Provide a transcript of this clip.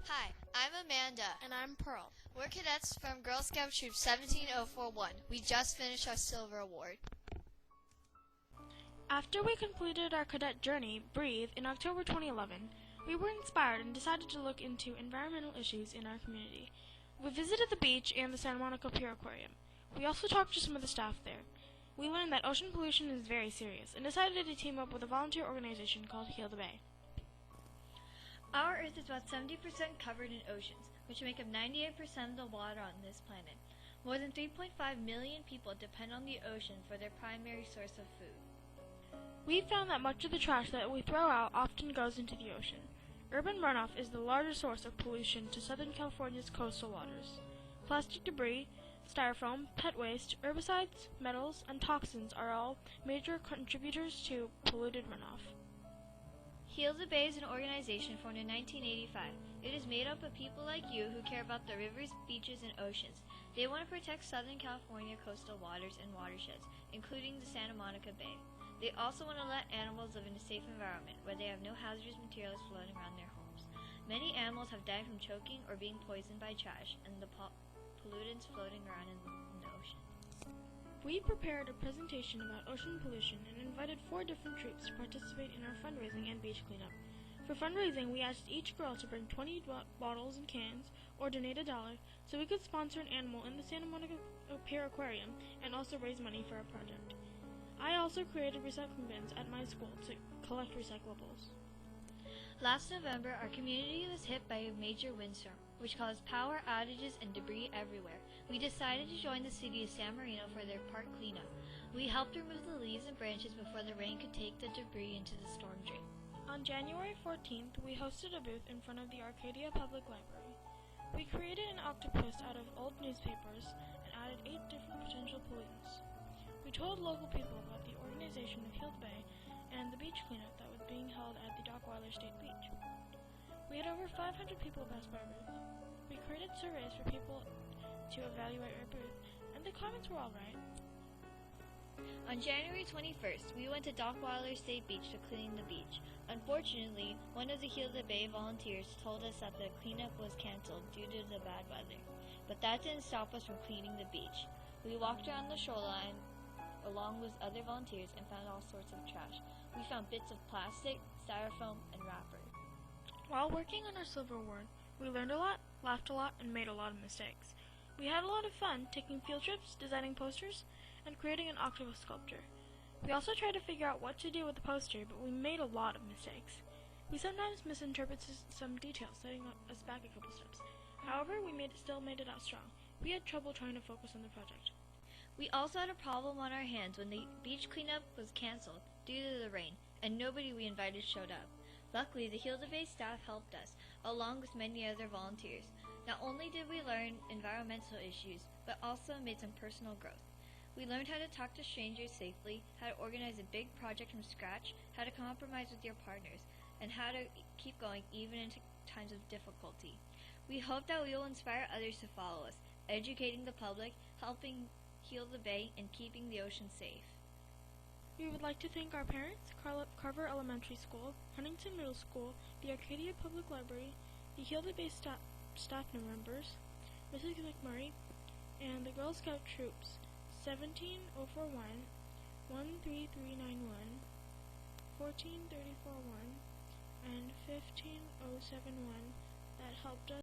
Hi, I'm Amanda. And I'm Pearl. We're cadets from Girl Scout Troop 17041. We just finished our Silver Award. After we completed our cadet journey, Breathe, in October 2011, we were inspired and decided to look into environmental issues in our community. We visited the beach and the Santa Monica Pier Aquarium. We also talked to some of the staff there. We learned that ocean pollution is very serious and decided to team up with a volunteer organization called Heal the Bay. Our Earth is about 70% covered in oceans, which make up 98% of the water on this planet. More than 3.5 million people depend on the ocean for their primary source of food. We found that much of the trash that we throw out often goes into the ocean. Urban runoff is the largest source of pollution to Southern California's coastal waters. Plastic debris, styrofoam, pet waste, herbicides, metals, and toxins are all major contributors to polluted runoff. Heal the Bay is an organization formed in 1985. It is made up of people like you who care about the rivers, beaches, and oceans. They want to protect Southern California coastal waters and watersheds, including the Santa Monica Bay. They also want to let animals live in a safe environment where they have no hazardous materials floating around their homes. Many animals have died from choking or being poisoned by trash and the pollutants floating around in the ocean. We prepared a presentation about ocean pollution and invited 4 different troops to participate in our fundraising and beach cleanup. For fundraising, we asked each girl to bring 20 bottles and cans or donate $1 so we could sponsor an animal in the Santa Monica Pier Aquarium and also raise money for our project. I also created recycling bins at my school to collect recyclables. Last November, our community was hit by a major windstorm, which caused power outages and debris everywhere. We decided to join the city of San Marino for their park cleanup. We helped remove the leaves and branches before the rain could take the debris into the storm drain. On January 14th, we hosted a booth in front of the Arcadia Public Library. We created an octopus out of old newspapers and added 8 different potential pollutants. We told local people about the organization of Heal the Bay and the beach cleanup that was being held at the Dockweiler State Beach. We had over 500 people pass by our booth. We created surveys for people to evaluate our booth, and the comments were all right. On January 21st, we went to Dockweiler State Beach to clean the beach. Unfortunately, one of the Heal the Bay volunteers told us that the cleanup was canceled due to the bad weather. But that didn't stop us from cleaning the beach. We walked around the shoreline along with other volunteers and found all sorts of trash. We found bits of plastic, styrofoam, and wrapper. While working on our Silver Award, we learned a lot, laughed a lot, and made a lot of mistakes. We had a lot of fun taking field trips, designing posters, and creating an octopus sculpture. We also tried to figure out what to do with the poster, but we made a lot of mistakes. We sometimes misinterpreted some details, setting us back a couple steps. However, we still made it out strong. We had trouble trying to focus on the project. We also had a problem on our hands when the beach cleanup was canceled due to the rain, and nobody we invited showed up. Luckily, the Heal the Bay staff helped us, along with many other volunteers. Not only did we learn environmental issues, but also made some personal growth. We learned how to talk to strangers safely, how to organize a big project from scratch, how to compromise with your partners, and how to keep going even in times of difficulty. We hope that we will inspire others to follow us, educating the public, helping Heal the Bay, and keeping the ocean safe. We would like to thank our parents, Carver Elementary School, Huntington Middle School, the Arcadia Public Library, the Heal the Bay staff members, Mrs. McMurray, and the Girl Scout troops 17041, 13391, 14341, and 15071